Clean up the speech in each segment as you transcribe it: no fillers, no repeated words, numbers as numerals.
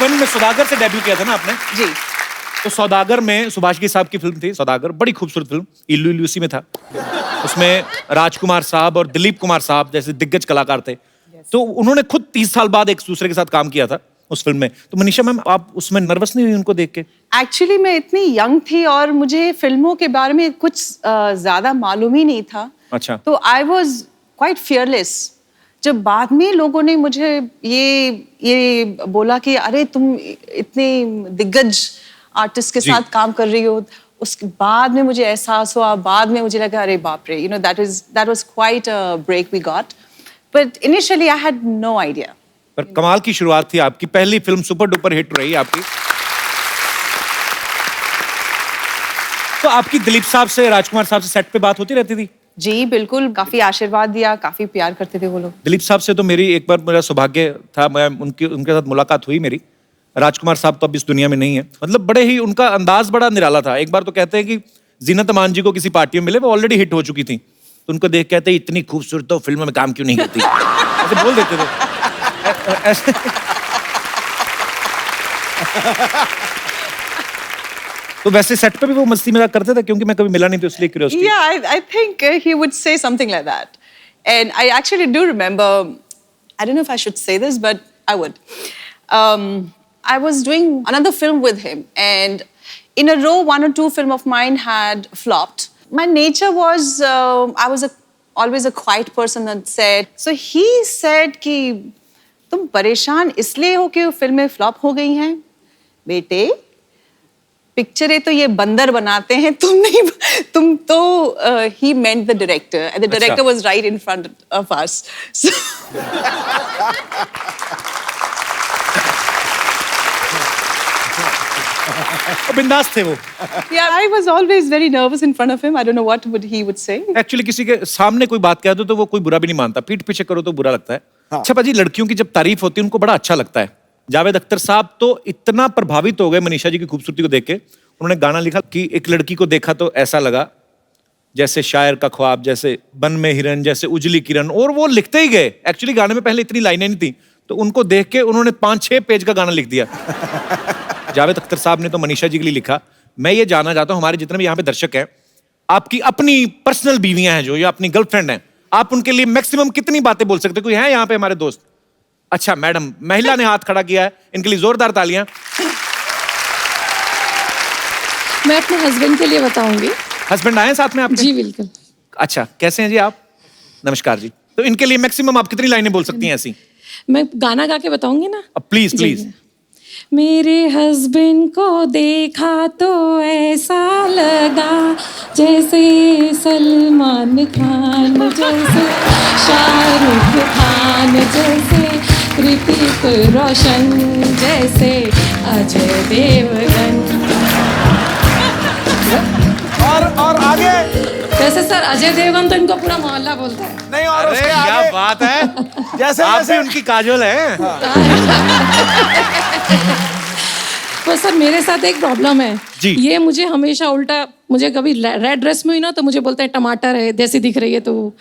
91 में सौदागर से डेब्यू किया था ना आपने? जी। तो सौदागर में सुभाष की साहब की फिल्म थी सौदागर, बड़ी खूबसूरत फिल्म, इल्लू इल्लू उसी में था। उसमें राजकुमार साहब और दिलीप कुमार साहब जैसे दिग्गज कलाकार थे। तो उन्होंने खुद 30 साल बाद एक दूसरे के साथ काम किया था उस फिल्म में। तो मनीषा मैम, आप उसमें नर्वस नहीं हुई उनको देख के? एक्चुअली मैं इतनी यंग थी और मुझे फिल्मों के बारे में कुछ ज्यादा मालूम ही नहीं था। अच्छा। तो आई वॉज क्वाइट फियरलेस। जब बाद में लोगों ने मुझे ये बोला कि अरे तुम इतने दिग्गज आर्टिस्ट के साथ काम कर रही हो, उसके बाद में मुझे एहसास हुआ, बाद में मुझे लगा अरे बाप रे, that was quite a break we got, but initially I had no idea. पर कमाल की शुरुआत थी आपकी, पहली फिल्म सुपर डुपर हिट रही आपकी। तो आपकी दिलीप साहब से, राजकुमार साहब से सेट पे बात होती रहती थी? जी बिल्कुल, काफी आशीर्वाद दिया, काफी प्यार करते थे वो लोग। दिलीप साहब से तो मेरी एक बार मेरा सौभाग्य था, मैं उनके साथ मुलाकात हुई मेरी। राजकुमार साहब तो अब इस दुनिया में नहीं है। मतलब बड़े ही उनका अंदाज बड़ा निराला था। एक बार तो कहते हैं कि जीनत अमान जी को किसी पार्टी में मिले, वो ऑलरेडी हिट हो चुकी थी, तो उनको देख कहते हैं इतनी खूबसूरत तो फिल्म में काम क्यों नहीं करती, ऐसे बोल देते थे ऐसे। तो वैसे सेट पे भी वो मस्ती मजाक करते थे? क्योंकि मैं कभी मिला नहीं था इसलिए curiosity. Yeah, I think he would say something like that. And I actually do remember, I don't know if I should say this, but I would. I was doing another film with him, and in a row, 1 or 2 films of mine had flopped. My nature was, I was always a quiet person on set. So he said कि तुम परेशान इसलिए हो कि फिल्में flop हो गई हैं? बेटे, पिक्चरें तो ये बंदर बनाते हैं, तुम नहीं, तुम तो he meant the director, and the director was right in front of us. So बिंदास थे वो। yeah, I was always very nervous in front of him. I don't know what he would say. Actually किसी के सामने कोई बात कह दो तो वो कोई बुरा भी नहीं मानता, पीठ पीछे करो तो बुरा लगता है। अच्छा पाजी, लड़कियों की जब तारीफ होती है उनको बड़ा अच्छा लगता है। जावेद अख्तर साहब तो इतना प्रभावित हो गए मनीषा जी की खूबसूरती को देख के, उन्होंने गाना लिखा कि एक लड़की को देखा तो ऐसा लगा जैसे शायर का ख्वाब, जैसे बन में हिरन, जैसे उजली किरण, और वो लिखते ही गए। एक्चुअली गाने में पहले इतनी लाइनें नहीं थी, तो उनको देख के उन्होंने 5-6 पेज का गाना लिख दिया। जावेद अख्तर साहब ने तो मनीषा जी के लिए लिखा। मैं ये जानना चाहता हूँ, हमारे जितने भी यहाँ पे दर्शक हैं, आपकी अपनी पर्सनल बीवियां हैं जो, या अपनी गर्लफ्रेंड हैं, आप उनके लिए मैक्सिमम कितनी बातें बोल सकते? कोई है यहाँ पे हमारे दोस्त? अच्छा मैडम, महिला ने हाथ खड़ा किया है, इनके लिए जोरदार तालियां। मैं अपने हस्बैंड के लिए बताऊंगी। हस्बैंड आए साथ में आपके? जी बिल्कुल। अच्छा, कैसे हैं जी आप? नमस्कार जी। तो इनके लिए मैक्सिमम आप कितनी लाइनें बोल सकती हैं ऐसी? मैं गाना गा के बताऊंगी ना? Please please. मेरे हस्बैंड को देखा तो ऐसा लगा जैसे सलमान खान, जैसे शाहरुख खान, जैसे ऋतिक रोशन, जैसे अजय देवगन। और आगे? वैसे सर अजय देवगन तो इनको पूरा मोहल्ला बोलता है। नहीं, और उसके क्या आगे? बात है, जैसे आप जैसे भी उनकी काजोल हैं। पर सर मेरे साथ एक प्रॉब्लम है जी। ये मुझे हमेशा उल्टा, मुझे कभी रेड ड्रेस में हुई ना तो मुझे बोलते हैं टमाटर है जैसी दिख रही है, तो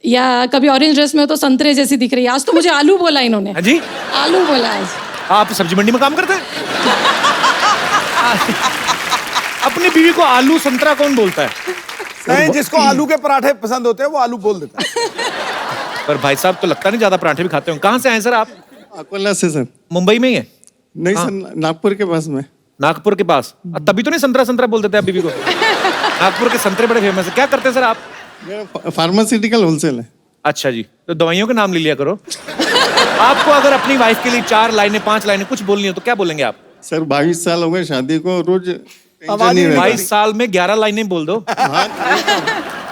या कभी ऑरेंज ड्रेस में हो तो संतरे जैसी दिख रही है। आज तो मुझे आलू बोला इन्होंने। जी, आलू बोला आज। आप सब्जी मंडी में काम करते हैं? अपनी बीवी को आलू संतरा कौन बोलता है? नहीं, जिसको आलू के पराठे पसंद होते हैं वो आलू बोल देता है। पर भाई साहब तो लगता नहीं ज्यादा पराठे भी खाते हो। कहाँ से आए सर आप? अकोला से सर। मुंबई में ही है? नहीं सर, नागपुर के पास में। नागपुर के पास? तभी तो नहीं संतरा संतरा बोल देते आप बीवी को। नागपुर के संतरे बड़े फेमस है। क्या करते हैं सर आप? मेरा फार्मास्यूटिकल होलसेल है। अच्छा जी, तो दवाइयों के नाम ले लिया करो। आपको अगर अपनी वाइफ के लिए 4 लाइनें 5 लाइनें कुछ बोलनी हो तो क्या बोलेंगे आप? सर 22 साल हो गए शादी को, रोज 22 साल में 11 लाइनें बोल दो।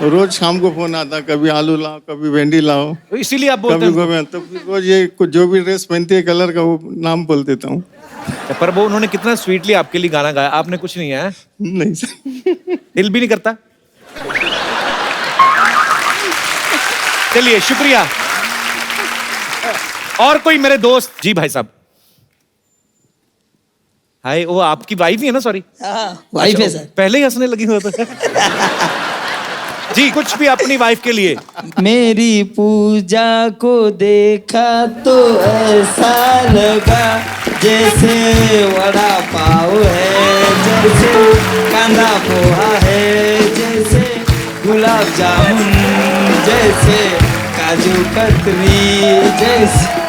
रोज शाम को फोन आता, कभी आलू लाओ, कभी भिंडी लाओ, तो इसीलिए आप बोलते कभी हैं। तो रोज ये जो भी ड्रेस पहनती है कलर का वो नाम बोल देता हूँ। पर वो उन्होंने कितना स्वीटली आपके लिए गाना गाया, आपने कुछ नहीं है? नहीं सर। दिल भी नहीं करता? चलिए शुक्रिया। और कोई मेरे दोस्त? जी भाई साहब। हाय, वो आपकी वाइफ ही है ना? सॉरी, वाइफ है सर। पहले ही हंसने लगी हो तो। जी कुछ भी अपनी वाइफ के लिए। मेरी पूजा को देखा तो ऐसा लगा जैसे वड़ा पाव है, जैसे कांदा पोहा है, जैसे गुलाब जामुन, जैसे काजू कतरी, जैसे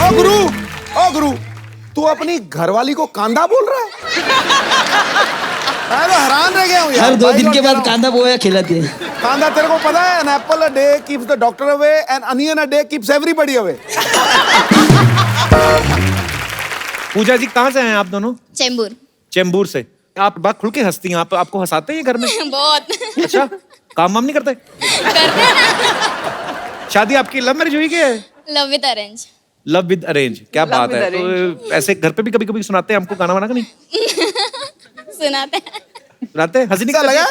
ओ गुरु, तू अपनी घरवाली को कांदा बोल रहा है? मैं तो हैरान रह गया हूँ यार। हर 2 दिन भाई, के मैं कह बाद रहा हूँ, कांदा पोहा खिलाती है। कांदा तेरे को पता है, an apple a day keeps the doctor away and onion a day keeps everybody away. पूजा जी कहाँ से हैं आप दोनों? चेंबूर। चेंबूर से। आप बात खुल के हंसती हैं, आप आपको हंसाते हैं घर में? बहुत अच्छा, काम वाम नहीं करते? करते हैं ना। शादी आपकी लव मैरिज हुई क्या है? Love with arrange. Love with arrange, क्या Love बात with है। तो ऐसे घर पे भी कभी कभी सुनाते हैं हमको गाना वाना का नहीं? सुनाते हैं। सुनाते हैं? हंसी ऐसा नहीं लगा?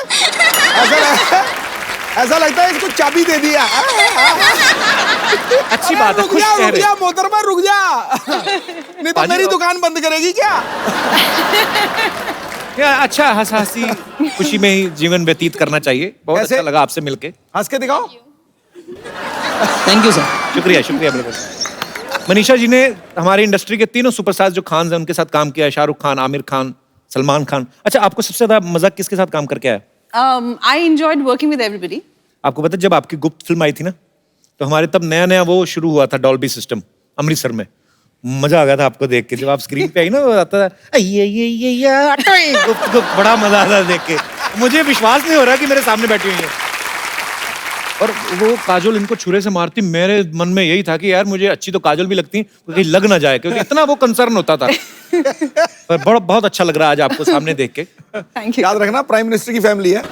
ऐसा लगता है इसको चाबी दे दिया। अच्छी बात है, रुक खुश जा, रुक चेहरे। जा मोहतरमा, रुक जा। नहीं तो पाजी मेरी और- दुकान बंद करेगी क्या? क्या अच्छा हंस हंसी खुशी में ही जीवन व्यतीत करना चाहिए। बहुत ऐसे- अच्छा लगा आपसे मिलके। हंस के दिखाओ। Thank you sir. शुक्रिया शुक्रिया बिल्कुल। मनीषा जी ने हमारी इंडस्ट्री के तीनों सुपरस्टार्स जो खान हैं उनके साथ काम किया है, शाहरुख खान, आमिर खान, सलमान खान। अच्छा, आपको सबसे ज्यादा मजा किसके साथ काम करके आया? I enjoyed working with everybody. आपको पता है जब आपकी गुप्त फिल्म आई थी ना, तो हमारे तब नया नया वो शुरू हुआ था डॉल्बी सिस्टम अमृतसर में। मजा आ गया था आपको देख के, जब आप स्क्रीन पे आई ना वो आता था गुप्त गुप्त, बड़ा मजा आता था देख के। मुझे विश्वास नहीं हो रहा कि मेरे सामने बैठी हुई है। और वो काजोल इनको छुरे से मारती, मेरे मन में यही था कि यार मुझे अच्छी तो काजोल भी लगती कहीं लग ना जाए, क्योंकि इतना वो कंसर्न होता था। पर बहुत अच्छा लग रहा है आज आपको सामने देख के। Thank you. याद रखना प्राइम मिनिस्टर की फैमिली है।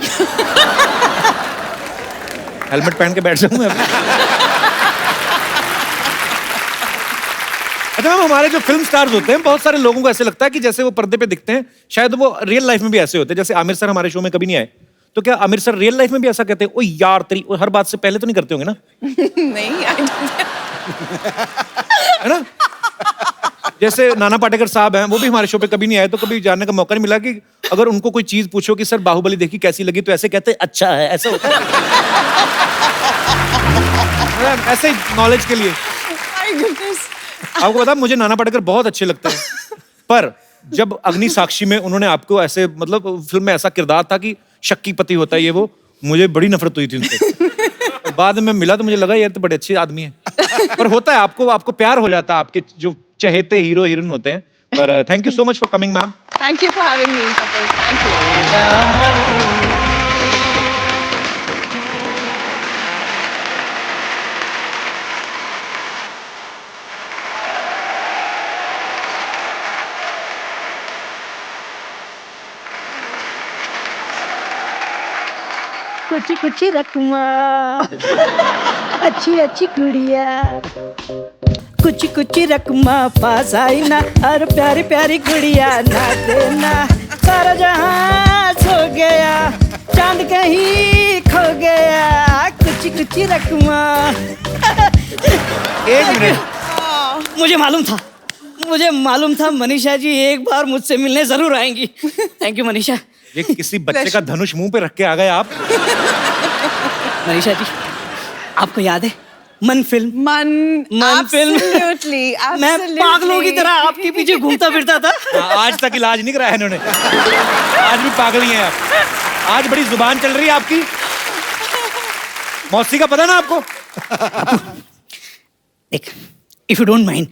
हेलमेट पहन के बैठ जाऊं मैं अभी। अच्छा मैम, हमारे जो फिल्म स्टार्स होते हैं बहुत सारे लोगों को ऐसे लगता है कि जैसे वो पर्दे पे दिखते हैं शायद वो रियल लाइफ में भी ऐसे होते हैं। जैसे आमिर सर हमारे शो में कभी नहीं आए, तो क्या आमिर सर रियल लाइफ में भी ऐसा कहते हैं? ओ यार तेरी, ओ हर बात से पहले तो नहीं करते होंगे ना? नहीं, I don't. है ना? जैसे नाना पाटेकर साहब हैं, वो भी हमारे शो पे कभी नहीं आए, तो कभी जानने का मौका नहीं मिला कि अगर उनको कोई चीज पूछो कि सर बाहुबली देखी कैसी लगी, तो ऐसे कहते हैं अच्छा है, ऐसा होता है। ऐसे नॉलेज के लिए। My goodness. आपको पता मुझे नाना पाटेकर बहुत अच्छे लगते हैं, पर जब अग्नि साक्षी में उन्होंने आपको ऐसे मतलब फिल्म में ऐसा किरदार था कि शक्की पति होता है ये वो, मुझे बड़ी नफरत हुई थी उनसे। बाद में मिला तो मुझे लगा यार तो बड़े अच्छे आदमी है। पर होता है, आपको प्यार हो जाता है आपके जो चहेते हीरो हीरोइन होते हैं। पर thank you so much for coming ma'am. Thank you for having me, Kapil. Thank you. कुची कुची रकमा अच्छी अच्छी गुड़िया कुची कुची रकमा पास आई ना और प्यारी प्यारी गुड़िया ना देना सारा जहां सो गया चांद कहीं खो गया कुची कुची रकमा। एक मिनट, मुझे मालूम था मनीषा जी एक बार मुझसे मिलने जरूर आएंगी। Thank you Manisha. ये किसी बच्चे का धनुष मुंह पे रख के आ गए आप। मनीषा जी, आपको याद है मन फिल्म? Man, film. absolutely, मैं absolutely. पागलों की तरह आपके पीछे घूमता फिरता था। आज तक इलाज नहीं कराया इन्होंने, आज भी पागल ही हैं आप। आज बड़ी जुबान चल रही है आपकी। मौसी का पता ना आपको? देख, इफ यू डोंट माइंड,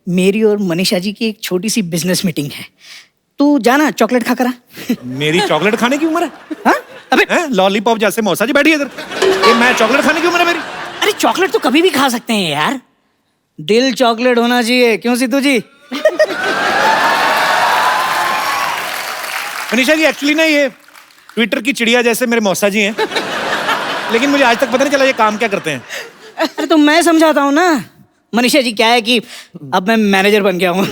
मेरी और मनीषा जी की एक छोटी सी बिजनेस मीटिंग है, तू जाना चॉकलेट खा कर आ। मेरी चॉकलेट खाने की उम्र है? हाँ? अबे हैं? लॉलीपॉप जैसे मौसा जी बैठी है इधर, ये मैं चॉकलेट खाने की उम्र है मेरी? अरे चॉकलेट तो कभी भी खा सकते हैं यार, दिल चॉकलेट होना चाहिए, क्यों सिद्धू जी? मनीषा जी एक्चुअली ना ये ट्विटर की चिड़िया जैसे मेरे मौसा जी हैं, लेकिन मुझे आज तक पता नहीं चला ये काम क्या करते हैं। अरे तो मैं समझाता हूँ ना मनीषा जी, क्या है कि अब मैं मैनेजर बन गया हूँ,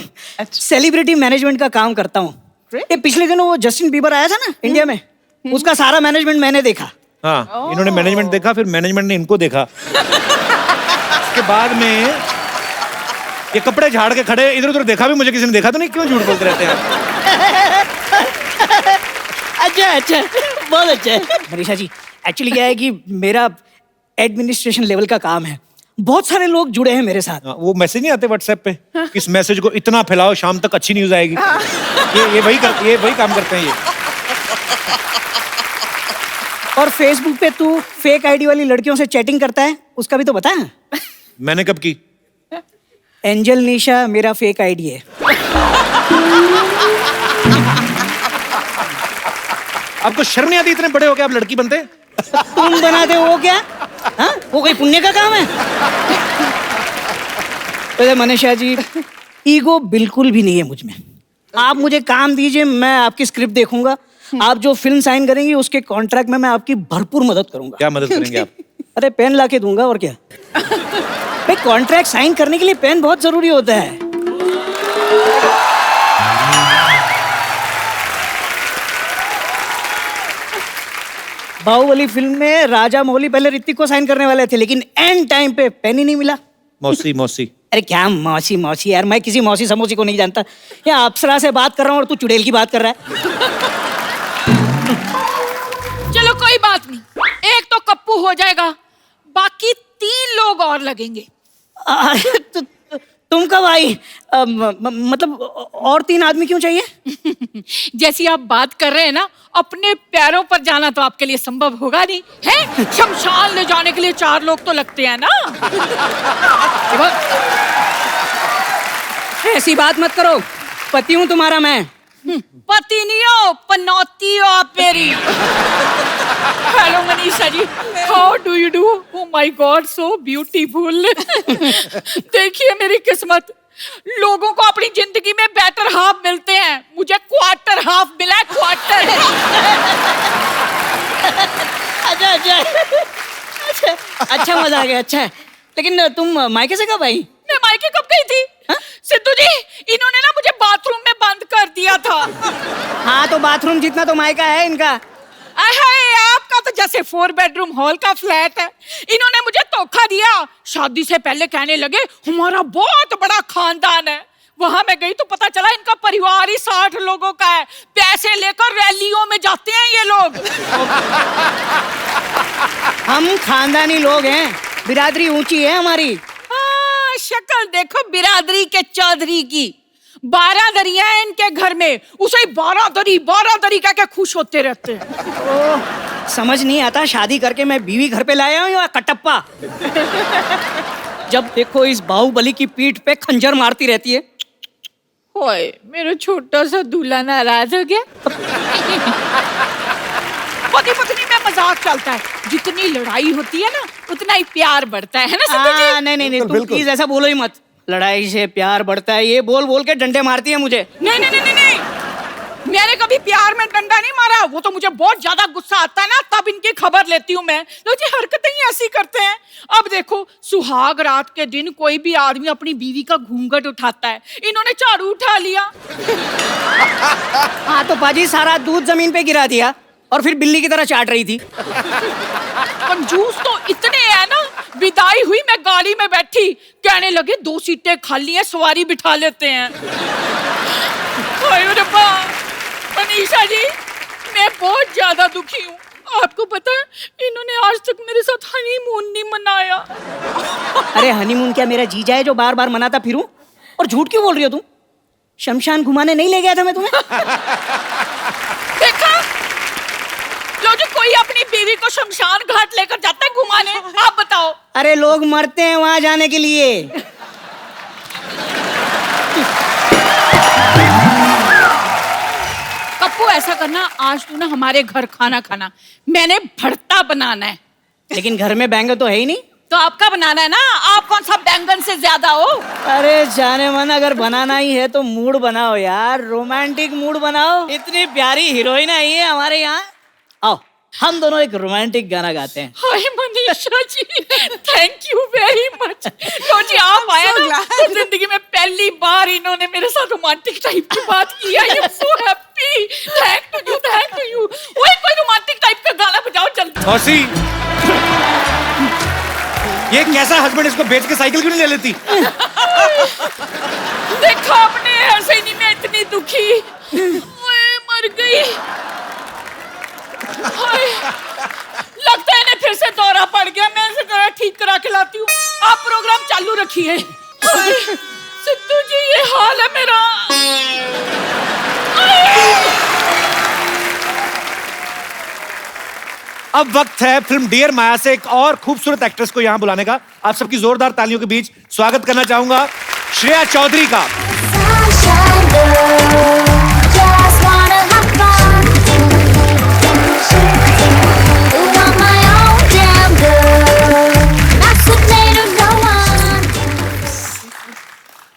सेलिब्रिटी मैनेजमेंट का काम करता हूँ। ये पिछले दिनों वो जस्टिन बीबर आया था ना इंडिया में, उसका सारा मैनेजमेंट मैंने देखा। हाँ, इन्होंने मैनेजमेंट देखा, फिर मैनेजमेंट ने इनको देखा। उसके बाद में ये कपड़े झाड़ के खड़े, इधर उधर देखा भी मुझे किसी ने देखा तो नहीं, क्यों झूठ बोलते रहते हैं आप? अच्छा अच्छा, बहुत अच्छा है मनीषा जी। एक्चुअली क्या है कि मेरा एडमिनिस्ट्रेशन लेवल का काम है, बहुत सारे लोग जुड़े हैं मेरे साथ। वो मैसेज नहीं आते व्हाट्सएप पे, इस मैसेज को इतना फैलाओ शाम तक अच्छी न्यूज आएगी। ये वही काम करते हैं ये। और फेसबुक पे तू फेक आईडी वाली लड़कियों से चैटिंग करता है, उसका भी तो बता। मैंने कब की? एंजल निशा मेरा फेक आईडी है। आपको शर्म नहीं आती? इतने बड़े हो गए आप लड़की बनते? तुम बनाते हो वो क्या? हाँ, वो कोई पुण्य का काम है? तो मनीषा जी, ईगो बिल्कुल भी नहीं है मुझ में। आप मुझे काम दीजिए, मैं आपकी स्क्रिप्ट देखूंगा। आप जो फिल्म साइन करेंगी उसके कॉन्ट्रैक्ट में मैं आपकी भरपूर मदद करूंगा। क्या मदद करेंगे आप? अरे पेन ला के दूंगा, और क्या। भाई कॉन्ट्रैक्ट साइन करने के लिए पेन बहुत जरूरी होता है। बाहुबली फिल्म में राजा मौली पहले ऋतिक को साइन करने वाले थे, लेकिन एंड टाइम पे पेन ही नहीं मिला। मौसी। अरे क्या मौसी यार, मैं किसी मौसी समोसी को नहीं जानता। या अप्सरा से बात कर रहा हूँ और तू चुड़ैल की बात कर रहा है। चलो कोई बात नहीं, एक तो कप्पू हो जाएगा, बाकी 3 लोग और लगेंगे। अरे तुम कब आई? मतलब और 3 आदमी क्यों चाहिए? जैसी आप बात कर रहे हैं ना, अपने पैरों पर जाना तो आपके लिए संभव होगा नहीं है। शमशान ले जाने के लिए 4 लोग तो लगते हैं ना। ऐसी बात मत करो, पति हूँ तुम्हारा मैं। पति नहीं हो, पनौती हो आप मेरी। Hello Manisha ji, how do you do? Oh my god, so beautiful. देखिए मेरी किस्मत, लोगों को अपनी जिंदगी में बेटर हाफ मिलते हैं, मुझे क्वार्टर हाफ मिला है, क्वार्टर। अच्छा मजा आ गया। अच्छा है, लेकिन तुम मायके से कब आई? मैं मायके कब गई थी? सिद्धू जी, इन्होंने ना मुझे बाथरूम में बंद कर दिया था। हाँ तो बाथरूम जितना तो मायका है इनका। आपका तो जैसे 4 बेडरूम हॉल का फ्लैट है। इन्होंने मुझे धोखा दिया। शादी से पहले कहने लगे हमारा बहुत बड़ा खानदान है। वहां मैं गई तो पता चला इनका परिवार ही 60 लोगों का है। पैसे लेकर रैलियों में जाते हैं ये लोग। हम खानदानी लोग हैं, बिरादरी ऊंची है हमारी। शक्ल देखो बिरादरी के चौधरी की। 12 दरिया है इनके घर में, उसे 12 दरी कह के खुश होते रहते हैं। समझ नहीं आता, शादी करके मैं बीवी घर पे लाया हूँ या कटप्पा? जब देखो इस बाहुबली की पीठ पे खंजर मारती रहती है। ओए, मेरा छोटा सा दूल्हा नाराज हो गया। पति पत्नी में मजाक चलता है, जितनी लड़ाई होती है ना उतना ही प्यार बढ़ता है ना सिद्धू जी? नहीं, तुम प्लीज ऐसा बोलो ही मत। लड़ाई से प्यार बढ़ता है, ये बोल बोल के डंडे मारती है मुझे। नहीं, मैंने कभी प्यार में डंडा नहीं मारा। वो तो मुझे बहुत ज्यादा गुस्सा आता है ना, तब इनकी खबर लेती हूँ मैं। लो जी, हरकतें ही ऐसी करते हैं। अब देखो, सुहाग रात के दिन कोई भी आदमी अपनी बीवी का घूंघट उठाता है, इन्होंने झाड़ू उठा लिया। हाँ तो पाजी सारा दूध जमीन पे गिरा दिया और फिर बिल्ली की तरह चाट रही थी। कंजूस तो इतने हैं ना, विदाई हुई मैं गाड़ी में बैठी, कहने लगे 2 सीटें खाली हैं, सवारी बिठा लेते हैं। मनीषा जी, मैं बहुत ज्यादा दुखी हूँ। आपको पता है, इन्होंने आज तक मेरे साथ हनीमून नहीं मनाया। अरे हनीमून क्या मेरा जीजा है जो बार बार मनाता फिरूं? और झूठ क्यों बोल रही हो तुम? शमशान घुमाने नहीं ले गया था मैं तुम्हें? देखा, जो कोई अपनी बीवी को शमशान घाट लेकर जाता है घुमाने, आप बताओ। अरे लोग मरते हैं वहां जाने के लिए। कप्पू, ऐसा करना, आज तू ना हमारे घर खाना खाना, मैंने भरता बनाना है। लेकिन घर में बैंगन तो है ही नहीं। तो आपका बनाना है ना, आप कौन सा बैंगन से ज्यादा हो? अरे जाने मन, अगर बनाना ही है तो मूड बनाओ यार, रोमांटिक मूड बनाओ। इतनी प्यारी हीरोइन आई है हमारे यहाँ। आओ हम दोनों एक रोमांटिक गाना गाते हैं। हाय Manisha ji, thank you very much. तो जी आप आए ना, तो जिंदगी में पहली बार इन्होंने मेरे साथ रोमांटिक टाइप की बात की। I am so happy. Thank to you. ओए, कोई रोमांटिक टाइप का गाना बजाओ जल्दी। मौसी, ये कैसा हस्बैंड, इसको बेच के साइकिल क्यों नहीं ले लेती? देखा आपने, ऐसे नहीं मैं इतनी दुखी। ओए, मर गई। मेरा। अब वक्त है फिल्म डियर माया से एक और खूबसूरत एक्ट्रेस को यहाँ बुलाने का। आप सबकी जोरदार तालियों के बीच स्वागत करना चाहूंगा श्रेया चौधरी का।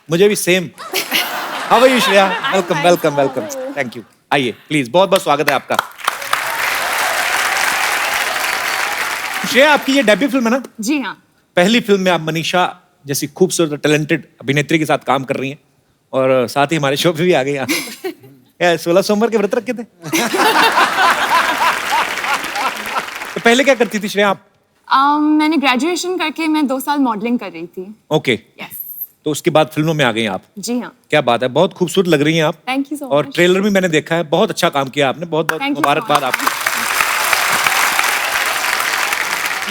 मुझे भी same. How are you Shreya? Welcome welcome welcome. Thank you. आइए प्लीज, बहुत बहुत स्वागत है आपका। श्रेया, आपकी ये डेब्यू फिल्म है ना? जी हाँ। पहली फिल्म में आप मनीषा जैसी खूबसूरत टैलेंटेड अभिनेत्री के साथ काम कर रही हैं और साथ ही हमारे शो पे भी आ गई आप। 16 सोमवार के व्रत रखे थे। तो पहले क्या करती थी श्रेया आप? मैंने ग्रेजुएशन करके मैं 2 साल मॉडलिंग कर रही थी। ओके। यस। तो उसके बाद फिल्मों में आ गई आप। जी हाँ। क्या बात है, बहुत खूबसूरत लग रही हैं आप। थैंक यू सो और मच। ट्रेलर भी मैंने देखा है, बहुत अच्छा काम किया आपने। बहुत बहुत Thank you so मुबारकबाद much. आपको।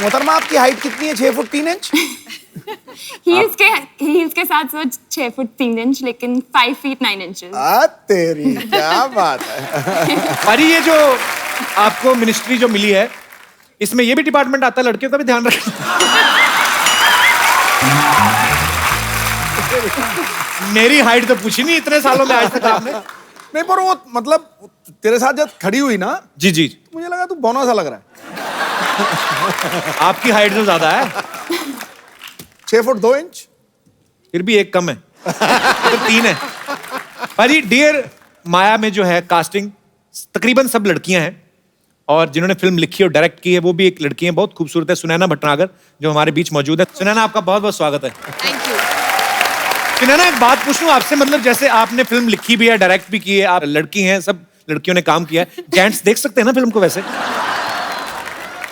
मोहतरमा, आपकी हाइट कितनी है? 6 फुट 3 इंच? हील्स के साथ साथ 6 फुट 3 इंच, लेकिन 5 फीट 9 इंचेस। तेरी क्या बात है। अरे ये जो आपको मिनिस्ट्री जो मिली है, इसमें ये भी डिपार्टमेंट आता है, लड़कियों का भी ध्यान रखना। मेरी हाइट तो पूछी नहीं इतने सालों में आज तक आपने। नहीं, पर वो मतलब तेरे साथ जब खड़ी हुई ना, जी जी, मुझे लगा तू बौना सा लग रहा है। आपकी हाइट तो ज्यादा है। 6 फुट 2 इंच? फिर भी एक कम है। तो 3 है। अरे डियर माया में जो है कास्टिंग तकरीबन सब लड़कियां हैं और जिन्होंने फिल्म लिखी और डायरेक्ट की है वो भी एक लड़की है, बहुत खूबसूरत है, सुनैना भटनागर, जो हमारे बीच मौजूद है। सुनैना, आपका बहुत बहुत स्वागत है। Thank you. सुनैना, एक बात पूछ लूं आपसे, मतलब जैसे आपने फिल्म लिखी भी है, डायरेक्ट भी की है, आप लड़की हैं, सब लड़कियों ने काम किया है, जेंट्स देख सकते हैं ना फिल्म को? वैसे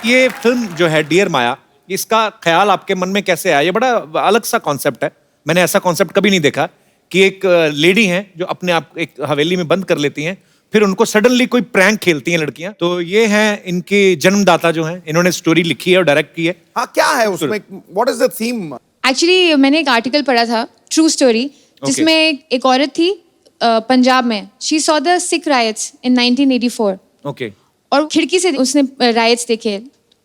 ये फिल्म जो है डियर माया, इसका ख्याल आपके मन में कैसे आया? ये बड़ा अलग सा कॉन्सेप्ट है, मैंने ऐसा कॉन्सेप्ट कभी नहीं देखा कि एक लेडी हैं जो अपने आप एक हवेली में बंद कर लेती हैं, फिर उनको सडनली कोई प्रैंक खेलती हैं लड़कियां। तो ये हैं इनके जन्मदाता जो हैं, इन्होंने स्टोरी लिखी है और डायरेक्ट की है। हाँ, क्या है उसमें? What is the theme? Actually मैंने एक आर्टिकल पढ़ा था, ट्रू स्टोरी, जिसमें एक औरत थी पंजाब में। She saw the Sikh riots in 1984। Okay. और खिड़की से उसने रायट्स देखे।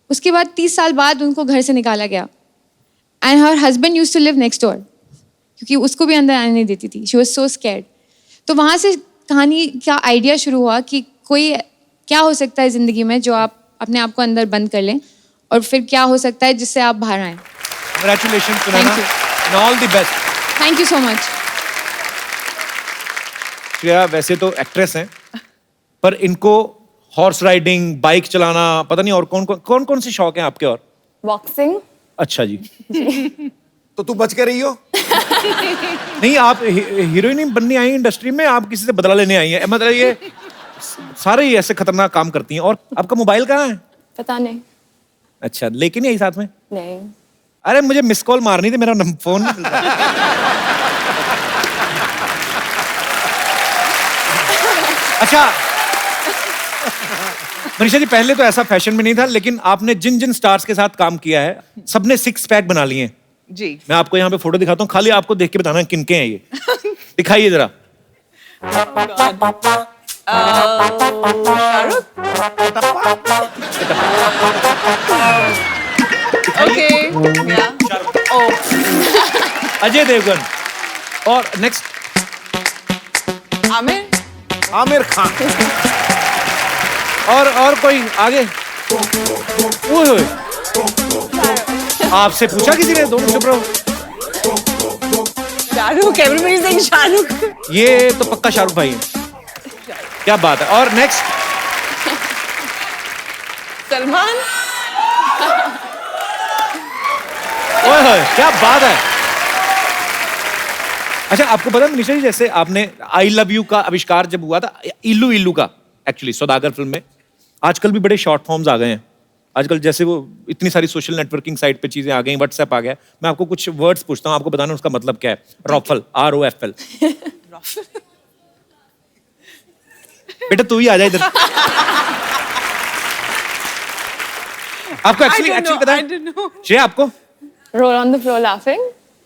उसके बाद 30 साल बाद उनको घर से निकाला गया। And her husband used to live next door, क्योंकि उसको भी अंदर आने नहीं देती थी। She was so scared. तो वहाँ से कहानी का आइडिया शुरू हुआ कि कोई क्या हो सकता है ज़िंदगी में जो आप अपने आप को अंदर बंद कर लें, और फिर क्या हो सकता है जिससे आप बाहर आएँ। Congratulations, Sunaina, and all the best. Thank you so much. Shreya वैसे तो एक्ट्रेस हैं, पर इनको हॉर्स राइडिंग, बाइक चलाना, पता नहीं और कौन कौन से शौक हैं आपके? और बॉक्सिंग। अच्छा जी। तो तू बच के रही हो? नहीं, आप हीरोइन बनने आई इंडस्ट्री में, आप किसी से बदला लेने आई हैं? मतलब ये सारे ही ऐसे खतरनाक काम करती हैं। और आपका मोबाइल कहाँ है? पता नहीं। अच्छा, लेकिन यही साथ में? नहीं। अरे मुझे मिस कॉल मारनी थी, मेरा फोन नहीं मिल रहा। अच्छा मनीषा जी, पहले तो ऐसा फैशन में नहीं था, लेकिन आपने जिन जिन स्टार्स के साथ काम किया है सबने 6 पैक बना लिए हैं। जी। मैं आपको यहाँ पे फोटो दिखाता हूँ, खाली आपको देख के बताना किनके हैं ये। दिखाइए जरा। Shahrukh? Okay. Yeah. Oh. Ajay Devgan. और नेक्स्ट आमिर खान। और कोई आगे? ओए होए, आपसे पूछा किसी ने? दोनों चुप रहो। Shahrukh, everybody is saying Shahrukh. ये तो पक्का शाहरुख भाई है। क्या बात है। और नेक्स्ट? सलमान। ओए होए, क्या बात है। अच्छा, आपको पता है मनीषा जी, जैसे आपने आई लव यू का आविष्कार जब हुआ था, इल्लू इल्लू का, एक्चुअली सौदागर फिल्म में, आजकल भी बड़े शॉर्ट फॉर्म्स आ गए हैं। आजकल जैसे वो इतनी सारी सोशल नेटवर्किंग साइट पे चीजें आ गई, व्हाट्सएप आ गया। मैं आपको कुछ वर्ड्स पूछता हूँ, आपको बताना उसका मतलब क्या है। रॉफल, ROFL। बेटा तू ही आ जा इधर। आपको एक्चुअली पता है श्रेया? आपको roll on the floor laughing.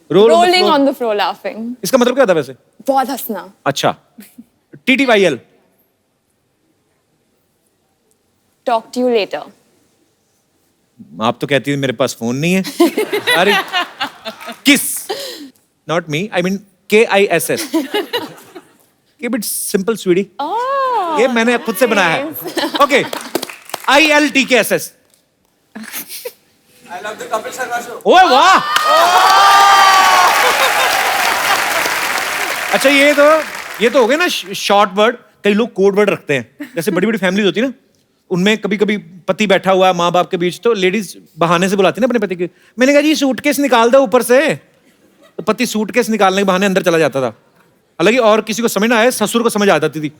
Rolling on the floor laughing. इसका मतलब क्या था वैसे? बहुत हंसना. अच्छा. TTYL. Talk to you later. आप तो कहती है मेरे पास फोन नहीं है. अरे किस. Not me. I mean KISS. Keep it simple, sweetie. Oh. ये मैंने खुद से बनाया है. Okay. ILTKSS. I love the Kapil Sharma show. ओए वाह. अच्छा ये तो हो गए ना शॉर्ट वर्ड. कई लोग कोड वर्ड रखते हैं. जैसे बड़ी बड़ी फैमिलीज होती है ना, उनमें कभी कभी पति बैठा हुआ है माँ बाप के बीच, तो लेडीज बहाने से बुलाती है ना अपने पति के. मैंने कहा जी सूटकेस निकाल दो ऊपर से. तो पति सूटकेस निकालने के बहाने अंदर चला जाता था. हालांकि और किसी को समझ ना आए, ससुर को समझ आ जाती थी,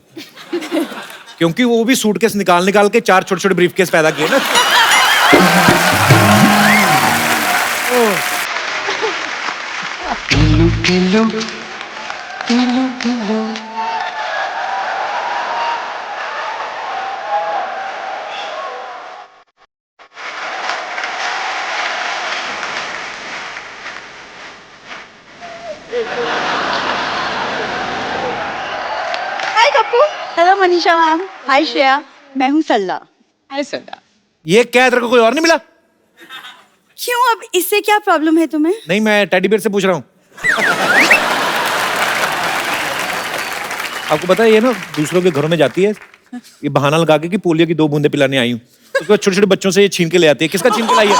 क्योंकि वो भी सूटकेस निकाल के 4 छोटे छोटे ब्रीफकेस पैदा किए ना. Hi Kappu. Hello Manisha ma'am. Hi Shreya. मैं हूँ सल्ला. Hi, Sada. ये क्या है, तेरे को कोई और नहीं मिला? क्यों, अब इससे क्या प्रॉब्लम है तुम्हें? नहीं, मैं टेडी बियर से पूछ रहा हूँ. आपको पता है ये ना दूसरों के घरों में जाती है, ये बहाना लगा के कि पोलियो की 2 बूंदे पिलाने आई हूँ. उसके बाद छोटे छोटे बच्चों से ये छीन के ले आती है. किसका छीन के लाई है?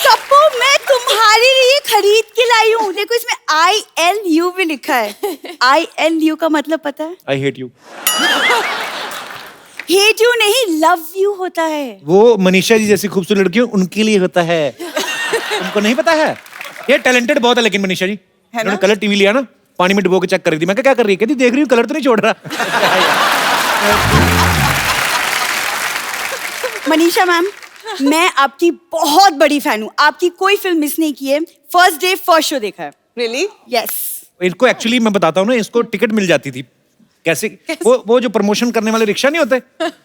कप्पू, मैं तुम्हारे लिए खरीद के लाई हूँ. देखो इसमें ILU भी लिखा है. ILU का मतलब पता है? I hate you. Hate you नहीं, लव यू होता है. वो मनीषा जी जैसी खूबसूरत लड़कियों उनके लिए होता है. तुमको नहीं पता है? ये टैलेंटेड बहुत है लेकिन मनीषा जी. उन्होंने कलर टीवी लिया ना, पानी में डुबो के चेक कर रही थी. मैं क्या कर रही है? कहती देख रही हूँ कलर तो नहीं छोड़ रहा. मनीषा मैम, मैं आपकी बहुत बड़ी फैन हूँ. आपकी कोई फिल्म मिस नहीं की है. फर्स्ट डे फर्स्ट शो देखा है. Really? यस. इनको एक्चुअली मैं बताता हूँ ना, इसको टिकट मिल जाती थी. कैसे? वो जो प्रमोशन करने वाले रिक्शा नहीं होते,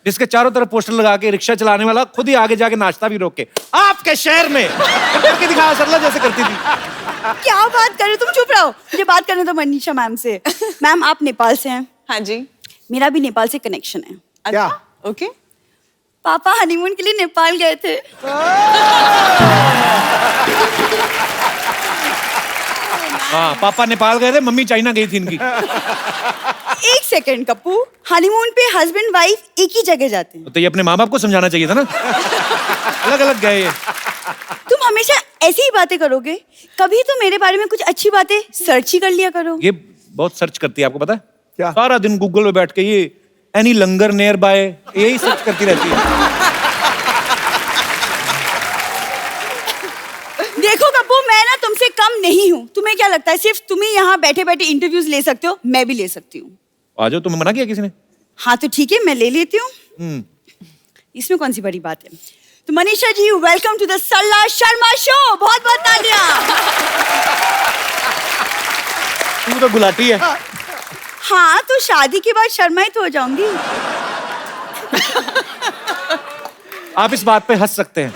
जिसके चारों तरफ पोस्टर लगा के रिक्शा चलाने वाला खुद ही आगे जाके नाश्ता भी रोक के आपके शहर में करके दिखाया. सरला जैसे करती थी. क्या बात कर रहे हो, तुम चुप रहो. मुझे बात करने दो मनीषा मैम से. मैम आप नेपाल से हैं. हाँ जी. मेरा भी नेपाल से कनेक्शन है. क्या? Okay. पापा हनीमून के लिए नेपाल गए थे. हाँ, पापा नेपाल गए थे, मम्मी चाइना गई थी इनकी. एक सेकंड कप्पू, हनीमून पे हस्बैंड वाइफ एक ही जगह जाते हैं. तो ये अपने माँ बाप को समझाना चाहिए था ना. अलग अलग गए ये. तुम हमेशा ऐसी ही बातें करोगे. कभी तो मेरे बारे में कुछ अच्छी बातें सर्च ही कर लिया करो. ये बहुत सर्च करती है, आपको पता है? क्या? सारा दिन गूगल में बैठ के ये एनी लंगर नियर बाय यही सर्च करती रहती है. देखो कप्पू, मैं ना तुमसे कम नहीं हूँ. तुम्हें क्या लगता है सिर्फ तुम ही यहाँ बैठे बैठे इंटरव्यूज ले सकते हो? मैं भी ले सकती हूँ. आ जाओ. तुम्हें मना किया किसी ने? हाँ तो ठीक है, मैं ले लेती हूँ. इसमें कौन सी बड़ी बात है. तो Manisha ji, welcome to the सल्ला शर्मा शो. बहुत बहुत तालियां. तू तो गुलाटी है. हाँ तो शादी के बाद शर्मा ही तो हो जाऊंगी. आप इस बात पे हंस सकते हैं.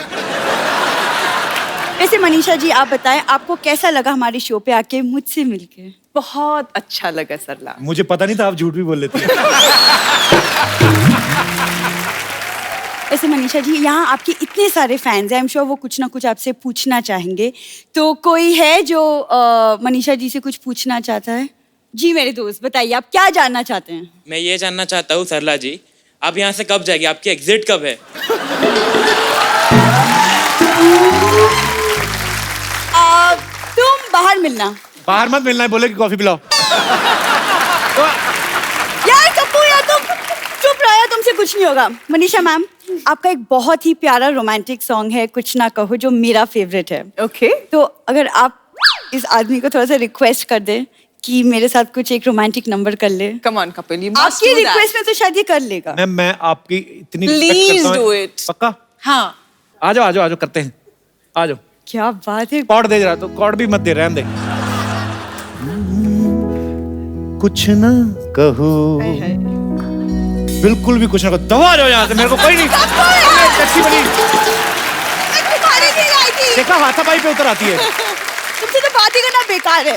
वैसे मनीषा जी आप बताएं, आपको कैसा लगा हमारे शो पे आके मुझसे मिलके? बहुत अच्छा लगा सरला. मुझे पता नहीं था आप झूठ भी बोल लेती हैं. वैसे मनीषा जी, यहाँ आपके इतने सारे फैंस हैं, आई एम श्योर वो कुछ ना कुछ आपसे पूछना चाहेंगे. तो कोई है जो मनीषा जी से कुछ पूछना चाहता है? जी मेरे दोस्त, बताइए आप क्या जानना चाहते हैं? मैं ये जानना चाहता हूँ सरला जी, आप यहाँ से कब जाएगी? आपकी एग्जिट कब है? तुम बाहर मिलना. बाहर मत मिलना है, बोले कि कॉफी पिलाओ. यार कप्पू, यार तुम चुप रहो यार, तुमसे कुछ नहीं होगा. मनीषा मैम, आपका एक बहुत ही प्यारा रोमांटिक सॉन्ग है कुछ ना कहो, जो मेरा फेवरेट है. Okay. तो अगर आप इस आदमी को थोड़ा सा रिक्वेस्ट कर दे कि मेरे साथ कुछ एक रोमांटिक नंबर कर ले. Come on, Kapil. You must आपकी do that. रिक्वेस्ट में तो शायद ये कर लेगा. मैं आपकी इतनी respect Please करता हूं. do it. पक्का? हाँ. आ जाओ करते हैं. आ जाओ. क्या बात है. कॉर्ड दे रहा तो कॉर्ड भी मत दे, रहने दे. कुछ ना कहो, बिल्कुल भी कुछ ना कहो. दबा जाओ यहाँ से, मेरे को कोई नहीं. टैक्सी बनी. तुम्हारे लिए आई थी. देखा हाथापाई पे उतर आती है. तुमसे तो बात ही करना बेकार है